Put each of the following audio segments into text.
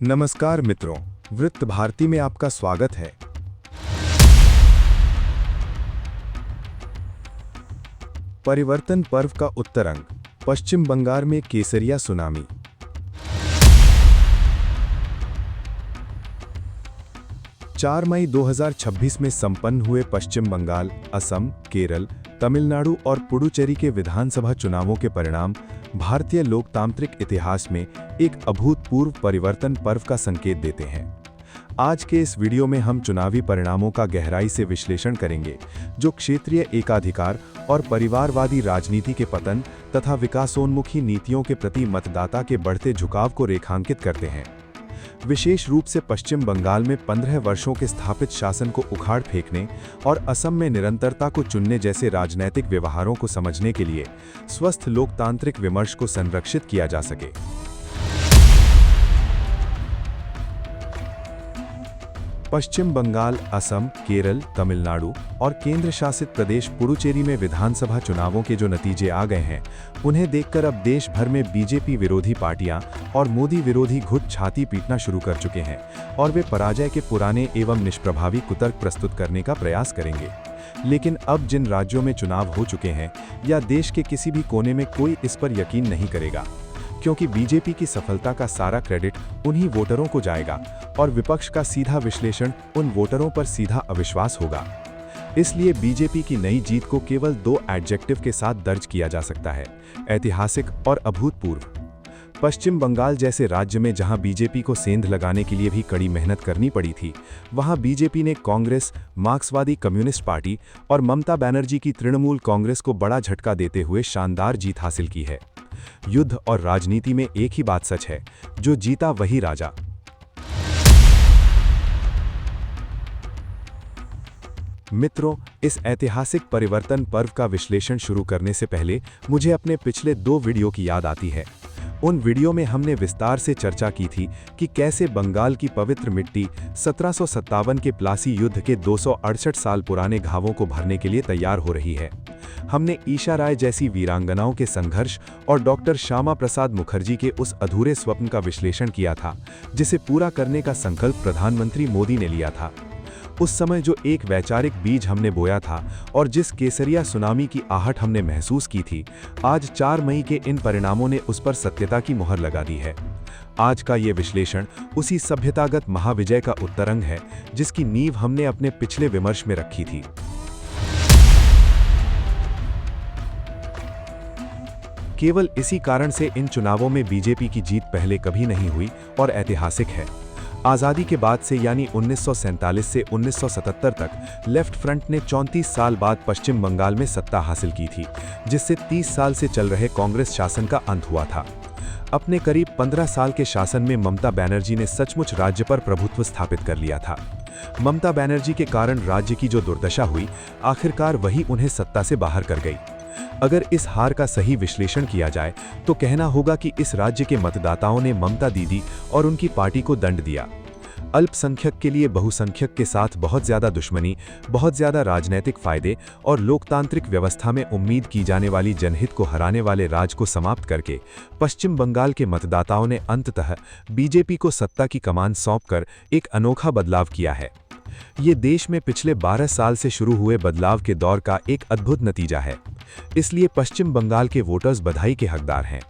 नमस्कार मित्रों, वृत्त भारती में आपका स्वागत है। परिवर्तन पर्व का उत्तरंग, पश्चिम बंगाल में केसरिया सुनामी। चार मई 2026 में संपन्न हुए पश्चिम बंगाल, असम, केरल, तमिलनाडु और पुडुचेरी के विधानसभा चुनावों के परिणाम भारतीय लोकतांत्रिक इतिहास में एक अभूतपूर्व परिवर्तन पर्व का संकेत देते हैं। आज के इस वीडियो में हम चुनावी परिणामों का गहराई से विश्लेषण करेंगे, जो क्षेत्रीय एकाधिकार और परिवारवादी राजनीति के पतन तथा विकासोन्मुखी नीतियों के प्रति मतदाता के बढ़ते झुकाव को रेखांकित करते हैं। विशेष रूप से पश्चिम बंगाल में 15 वर्षों के स्थापित शासन को उखाड़ फेंकने और असम में निरंतरता को चुनने जैसे राजनैतिक व्यवहारों को समझने के लिए स्वस्थ लोकतांत्रिक विमर्श को संरक्षित किया जा सके। पश्चिम बंगाल, असम, केरल, तमिलनाडु और केंद्र शासित प्रदेश पुडुचेरी में विधानसभा चुनावों के जो नतीजे आ गए हैं, उन्हें देखकर अब देश भर में बीजेपी विरोधी पार्टियां और मोदी विरोधी घुट छाती पीटना शुरू कर चुके हैं और वे पराजय के पुराने एवं निष्प्रभावी कुतर्क प्रस्तुत करने का प्रयास करेंगे। लेकिन अब जिन राज्यों में चुनाव हो चुके हैं या देश के किसी भी कोने में कोई इस पर यकीन नहीं करेगा, क्योंकि बीजेपी की सफलता का सारा क्रेडिट उन्हीं वोटरों को जाएगा और विपक्ष का सीधा विश्लेषण उन वोटरों पर सीधा अविश्वास होगा। इसलिए बीजेपी की नई जीत को केवल 2 एडजेक्टिव के साथ दर्ज किया जा सकता है: ऐतिहासिक और अभूतपूर्व। पश्चिम बंगाल जैसे राज्य में जहां बीजेपी को सेंध लगाने के लिए भी कड़ी मेहनत करनी पड़ी थी, वहां बीजेपी ने कांग्रेस, मार्क्सवादी कम्युनिस्ट पार्टी और ममता बनर्जी की तृणमूल कांग्रेस को बड़ा झटका देते हुए शानदार जीत हासिल की है। युद्ध और राजनीति में एक ही बात सच है, जो जीता वही राजा। मित्रों, इस ऐतिहासिक परिवर्तन पर्व का विश्लेषण शुरू करने से पहले मुझे अपने पिछले 2 वीडियो की याद आती है। उन वीडियो में हमने विस्तार से चर्चा की थी कि कैसे बंगाल की पवित्र मिट्टी 1757 के प्लासी युद्ध के 268 साल पुराने घावों को भरने के लिए तैयार हो रही है। हमने ईशा राय जैसी वीरांगनाओं के संघर्ष और डॉक्टर श्यामा प्रसाद मुखर्जी के उस अधूरे स्वप्न का विश्लेषण किया था, जिसे पूरा करने का संकल्प प्रधानमंत्री मोदी ने लिया था। उस समय जो एक वैचारिक बीज हमने बोया था और जिस केसरिया सुनामी की आहट हमने महसूस की थी, आज 4 मई के इन परिणामों ने उस पर सत्यता की मुहर लगा दी है। आज का ये विश्लेषण उसी सभ्यतागत महाविजय का उत्तरंग है, जिसकी नींव हमने अपने पिछले विमर्श में रखी थी। केवल इसी कारण से इन चुनावों में बीजेपी की जीत पहले कभी नहीं हुई और ऐतिहासिक है। आज़ादी के बाद से यानी 1947 से 1977 तक लेफ्ट फ्रंट ने 34 साल बाद पश्चिम बंगाल में सत्ता हासिल की थी, जिससे 30 साल से चल रहे कांग्रेस शासन का अंत हुआ था। अपने करीब 15 साल के शासन में ममता बनर्जी ने सचमुच राज्य पर प्रभुत्व स्थापित कर लिया था। ममता बनर्जी के कारण राज्य की जो दुर्दशा हुई, आखिरकार वही उन्हें सत्ता से बाहर कर गई। अगर इस हार का सही विश्लेषण किया जाए तो कहना होगा कि इस राज्य के मतदाताओं ने ममता दीदी और उनकी पार्टी को दंड दिया। अल्पसंख्यक के लिए बहुसंख्यक के साथ बहुत ज्यादा दुश्मनी, बहुत ज्यादा राजनीतिक फायदे और लोकतांत्रिक व्यवस्था में उम्मीद की जाने वाली जनहित को हराने वाले राज को समाप्त करके पश्चिम बंगाल के मतदाताओं ने अंततः बीजेपी को सत्ता की कमान सौंपकर एक अनोखा बदलाव किया है। ये देश में पिछले 12 साल से शुरू हुए बदलाव के दौर का एक अद्भुत नतीजा है। इसलिए पश्चिम बंगाल के वोटर्स बधाई के हकदार हैं।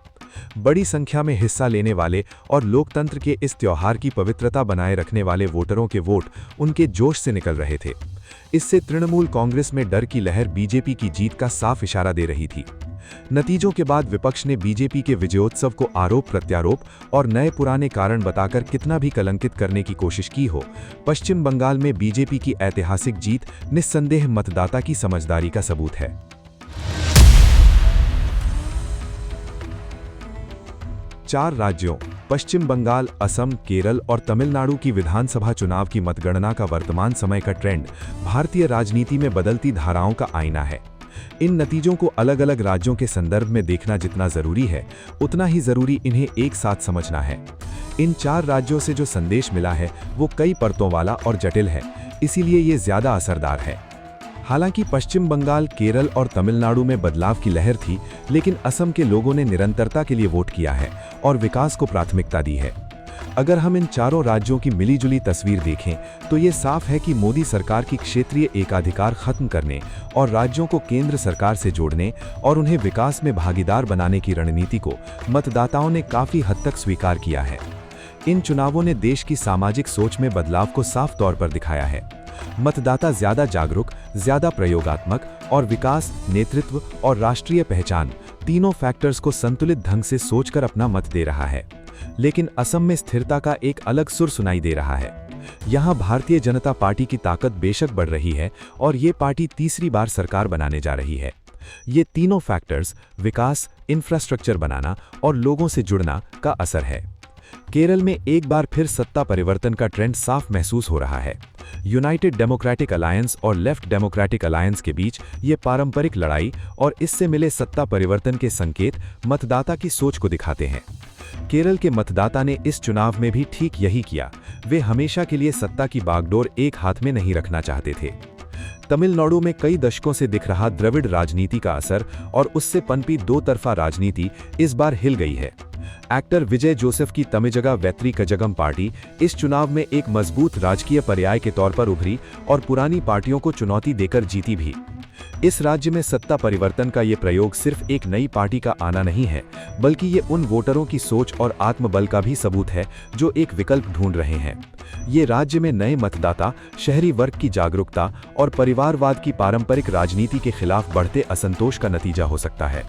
बड़ी संख्या में हिस्सा लेने वाले और लोकतंत्र के इस त्योहार की पवित्रता बनाए रखने वाले वोटरों के वोट उनके जोश से निकल रहे थे। इससे तृणमूल कांग्रेस में डर की लहर बीजेपी की जीत का साफ इशारा दे रही थी। नतीजों के बाद विपक्ष ने बीजेपी के विजयोत्सव को आरोप प्रत्यारोप और नए पुराने कारण बताकर कितना भी कलंकित करने की कोशिश की हो, पश्चिम बंगाल में बीजेपी की ऐतिहासिक जीत निस्संदेह मतदाता की समझदारी का सबूत है। चार राज्यों पश्चिम बंगाल, असम, केरल और तमिलनाडु की विधानसभा चुनाव की मतगणना का वर्तमान समय का ट्रेंड भारतीय राजनीति में बदलती धाराओं का आईना है। इन नतीजों को अलग अलग राज्यों के संदर्भ में देखना जितना जरूरी है, उतना ही जरूरी इन्हें एक साथ समझना है। इन 4 राज्यों से जो संदेश मिला है वो कई परतों वाला और जटिल है, इसीलिए ये ज्यादा असरदार है। हालांकि पश्चिम बंगाल, केरल और तमिलनाडु में बदलाव की लहर थी, लेकिन असम के लोगों ने निरंतरता के लिए वोट किया है और विकास को प्राथमिकता दी है। अगर हम इन चारों राज्यों की मिलीजुली तस्वीर देखें तो ये साफ है कि मोदी सरकार की क्षेत्रीय एकाधिकार खत्म करने और राज्यों को केंद्र सरकार से जोड़ने और उन्हें विकास में भागीदार बनाने की रणनीति को मतदाताओं ने काफी हद तक स्वीकार किया है। इन चुनावों ने देश की सामाजिक सोच में बदलाव को साफ तौर पर दिखाया है। मतदाता ज्यादा जागरूक, ज्यादा प्रयोगात्मक और विकास, नेतृत्व और राष्ट्रीय पहचान तीनों फैक्टर्स को संतुलित ढंग से सोचकर अपना मत दे रहा है। लेकिन असम में स्थिरता का एक अलग सुर सुनाई दे रहा है। यहाँ भारतीय जनता पार्टी की ताकत बेशक बढ़ रही है और ये पार्टी तीसरी बार सरकार बनाने जा रही है। ये तीनों फैक्टर्स विकास, इंफ्रास्ट्रक्चर बनाना और लोगों से जुड़ना का असर है। केरल में एक बार फिर सत्ता परिवर्तन का ट्रेंड साफ महसूस हो रहा है। यूनाइटेड डेमोक्रेटिक अलायंस और लेफ्ट डेमोक्रेटिक अलायंस के बीच ये पारंपरिक लड़ाई और इससे मिले सत्ता परिवर्तन के संकेत मतदाता की सोच को दिखाते हैं। केरल के मतदाता ने इस चुनाव में भी ठीक यही किया। वे हमेशा के लिए सत्ता की बागडोर एक हाथ में नहीं रखना चाहते थे। तमिलनाडु में कई दशकों से दिख रहा द्रविड़ राजनीति का असर और उससे पनपी दो तरफा राजनीति इस बार हिल गई है। एक्टर विजय जोसेफ की तमिजगा वेत्री कजगम पार्टी इस चुनाव में एक मजबूत राजकीय पर्याय के तौर पर उभरी और पुरानी पार्टियों को चुनौती देकर जीती भी। इस राज्य में सत्ता परिवर्तन का ये प्रयोग सिर्फ एक नई पार्टी का आना नहीं है, बल्कि ये उन वोटरों की सोच और आत्मबल का भी सबूत है जो एक विकल्प ढूंढ रहे हैं। ये राज्य में नए मतदाता, शहरी वर्ग की जागरूकता और परिवारवाद की पारंपरिक राजनीति के खिलाफ बढ़ते असंतोष का नतीजा हो सकता है।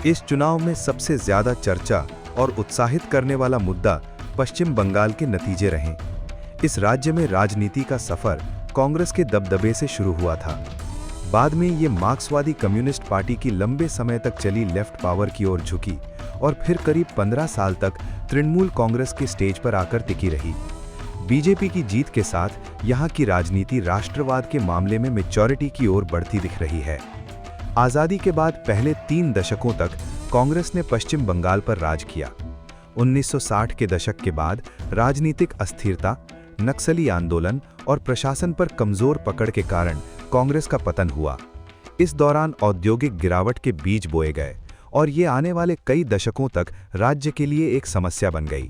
इस चुनाव में सबसे ज्यादा चर्चा और उत्साहित करने वाला मुद्दा पश्चिम बंगाल के नतीजे रहे। इस राज्य में राजनीति का सफर कांग्रेस के दबदबे से शुरू हुआ था। बाद में ये मार्क्सवादी कम्युनिस्ट पार्टी की लंबे समय तक चली लेफ्ट पावर की ओर झुकी और फिर करीब 15 साल तक तृणमूल कांग्रेस के स्टेज पर आकर टिकी रही। बीजेपी की जीत के साथ यहाँ की राजनीति राष्ट्रवाद के मामले में मैच्योरिटी की ओर बढ़ती दिख रही है। आजादी के बाद पहले 3 दशकों तक कांग्रेस ने पश्चिम बंगाल पर राज किया। 1960 के दशक के बाद राजनीतिक अस्थिरता, नक्सली आंदोलन और प्रशासन पर कमजोर पकड़ के कारण कांग्रेस का पतन हुआ। इस दौरान औद्योगिक गिरावट के बीज बोए गए और ये आने वाले कई दशकों तक राज्य के लिए एक समस्या बन गई।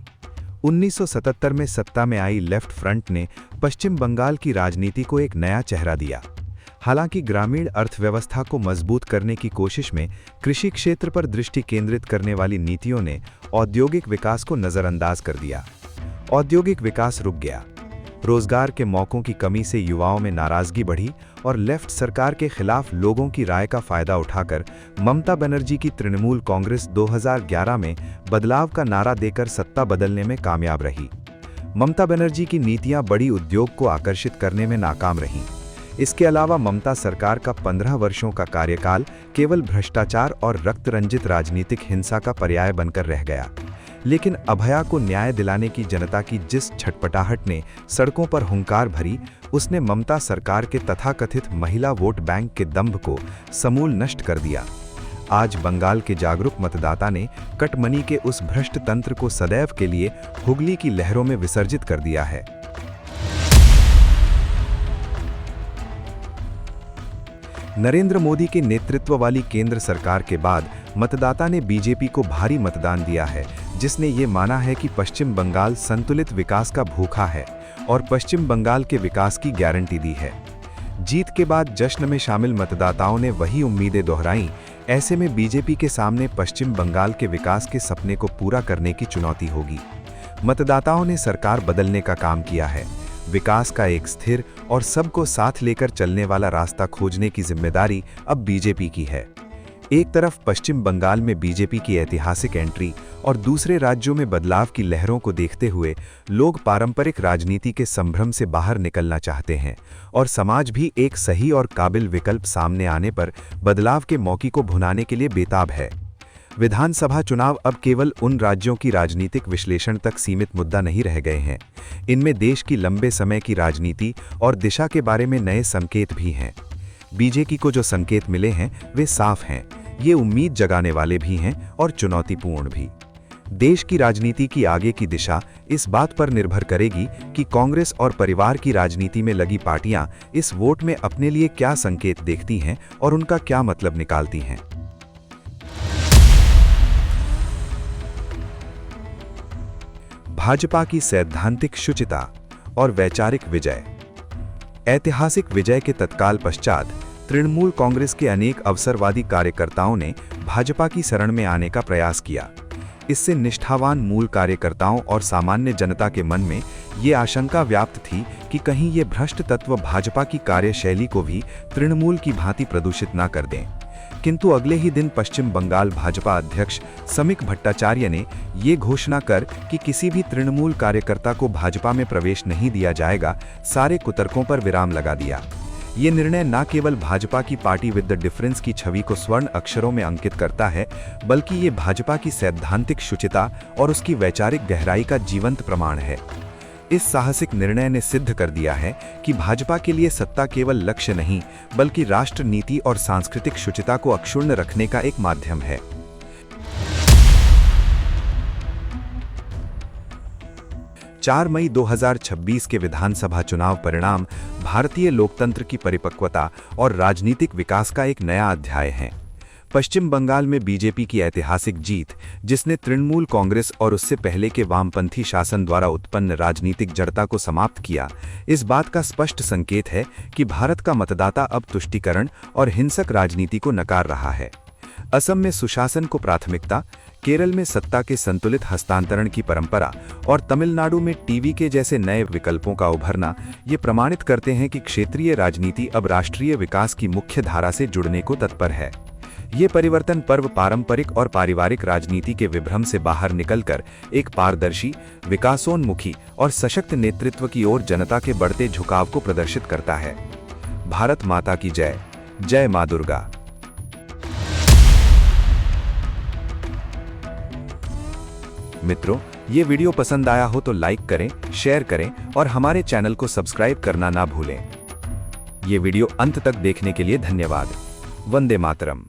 1977 में सत्ता में आई लेफ्ट फ्रंट ने पश्चिम बंगाल की राजनीति को एक नया चेहरा दिया। हालांकि ग्रामीण अर्थव्यवस्था को मजबूत करने की कोशिश में कृषि क्षेत्र पर दृष्टि केंद्रित करने वाली नीतियों ने औद्योगिक विकास को नजरअंदाज कर दिया। औद्योगिक विकास रुक गया। रोजगार के मौकों की कमी से युवाओं में नाराजगी बढ़ी और लेफ्ट सरकार के खिलाफ लोगों की राय का फायदा उठाकर ममता बनर्जी की तृणमूल कांग्रेस 2011 में बदलाव का नारा देकर सत्ता बदलने में कामयाब रही। ममता बनर्जी की नीतियां बड़ी उद्योग को आकर्षित करने में नाकाम रहीं। इसके अलावा ममता सरकार का 15 वर्षों का कार्यकाल केवल भ्रष्टाचार और रक्त रंजित राजनीतिक हिंसा का पर्याय बनकर रह गया। लेकिन अभया को न्याय दिलाने की जनता की जिस छटपटाहट ने सड़कों पर हुंकार भरी, उसने ममता सरकार के तथाकथित महिला वोट बैंक के दंभ को समूल नष्ट कर दिया। आज बंगाल के जागरूक मतदाता ने कटमनी के उस भ्रष्ट तंत्र को सदैव के लिए हुगली की लहरों में विसर्जित कर दिया है। नरेंद्र मोदी के नेतृत्व वाली केंद्र सरकार के बाद मतदाता ने बीजेपी को भारी मतदान दिया है, जिसने ये माना है कि पश्चिम बंगाल संतुलित विकास का भूखा है और पश्चिम बंगाल के विकास की गारंटी दी है। जीत के बाद जश्न में शामिल मतदाताओं ने वही उम्मीदें दोहराईं। ऐसे में बीजेपी के सामने पश्चिम बंगाल के विकास के सपने को पूरा करने की चुनौती होगी। मतदाताओं ने सरकार बदलने का काम किया है। विकास का एक स्थिर और सबको साथ लेकर चलने वाला रास्ता खोजने की जिम्मेदारी अब बीजेपी की है। एक तरफ पश्चिम बंगाल में बीजेपी की ऐतिहासिक एंट्री और दूसरे राज्यों में बदलाव की लहरों को देखते हुए लोग पारंपरिक राजनीति के संभ्रम से बाहर निकलना चाहते हैं और समाज भी एक सही और काबिल विकल्प सामने आने पर बदलाव के मौके को भुनाने के लिए बेताब है। विधानसभा चुनाव अब केवल उन राज्यों की राजनीतिक विश्लेषण तक सीमित मुद्दा नहीं रह गए हैं। इनमें देश की लंबे समय की राजनीति और दिशा के बारे में नए संकेत भी हैं। बीजेपी को जो संकेत मिले हैं वे साफ हैं। ये उम्मीद जगाने वाले भी हैं और चुनौतीपूर्ण भी। देश की राजनीति की आगे की दिशा इस बात पर निर्भर करेगी कि कांग्रेस और परिवार की राजनीति में लगी पार्टियां इस वोट में अपने लिए क्या संकेत देखती हैं और उनका क्या मतलब निकालती हैं। भाजपा की सैद्धांतिक शुचिता और वैचारिक विजय। ऐतिहासिक विजय के तत्काल पश्चात तृणमूल कांग्रेस के अनेक अवसरवादी कार्यकर्ताओं ने भाजपा की शरण में आने का प्रयास किया। इससे निष्ठावान मूल कार्यकर्ताओं और सामान्य जनता के मन में ये आशंका व्याप्त थी कि कहीं ये भ्रष्ट तत्व भाजपा की कार्यशैली को भी तृणमूल की भांति प्रदूषित न कर दें। किंतु अगले ही दिन पश्चिम बंगाल भाजपा अध्यक्ष समीक भट्टाचार्य ने ये घोषणा कर कि किसी भी तृणमूल कार्यकर्ता को भाजपा में प्रवेश नहीं दिया जाएगा, सारे कुतर्कों पर विराम लगा दिया। ये निर्णय न केवल भाजपा की पार्टी विद द डिफरेंस की छवि को स्वर्ण अक्षरों में अंकित करता है, बल्कि ये भाजपा की सैद्धांतिक शुचिता और उसकी वैचारिक गहराई का जीवंत प्रमाण है। इस साहसिक निर्णय ने सिद्ध कर दिया है कि भाजपा के लिए सत्ता केवल लक्ष्य नहीं, बल्कि राष्ट्र नीति और सांस्कृतिक शुचिता को अक्षुण्ण रखने का एक माध्यम है। चार मई 2026 के विधानसभा चुनाव परिणाम भारतीय लोकतंत्र की परिपक्वता और राजनीतिक विकास का एक नया अध्याय है। पश्चिम बंगाल में बीजेपी की ऐतिहासिक जीत, जिसने तृणमूल कांग्रेस और उससे पहले के वामपंथी शासन द्वारा उत्पन्न राजनीतिक जड़ता को समाप्त किया, इस बात का स्पष्ट संकेत है कि भारत का मतदाता अब तुष्टीकरण और हिंसक राजनीति को नकार रहा है। असम में सुशासन को प्राथमिकता, केरल में सत्ता के संतुलित हस्तांतरण की परंपरा और तमिलनाडु में टीवी के जैसे नए विकल्पों का उभरना ये प्रमाणित करते हैं कि क्षेत्रीय राजनीति अब राष्ट्रीय विकास की मुख्य धारा से जुड़ने को तत्पर है। ये परिवर्तन पर्व पारंपरिक और पारिवारिक राजनीति के विभ्रम से बाहर निकलकर एक पारदर्शी, विकासोन्मुखी और सशक्त नेतृत्व की ओर जनता के बढ़ते झुकाव को प्रदर्शित करता है। भारत माता की जय। जय मां दुर्गा। मित्रों, ये वीडियो पसंद आया हो तो लाइक करें, शेयर करें और हमारे चैनल को सब्सक्राइब करना ना भूलें। ये वीडियो अंत तक देखने के लिए धन्यवाद। वंदे मातरम।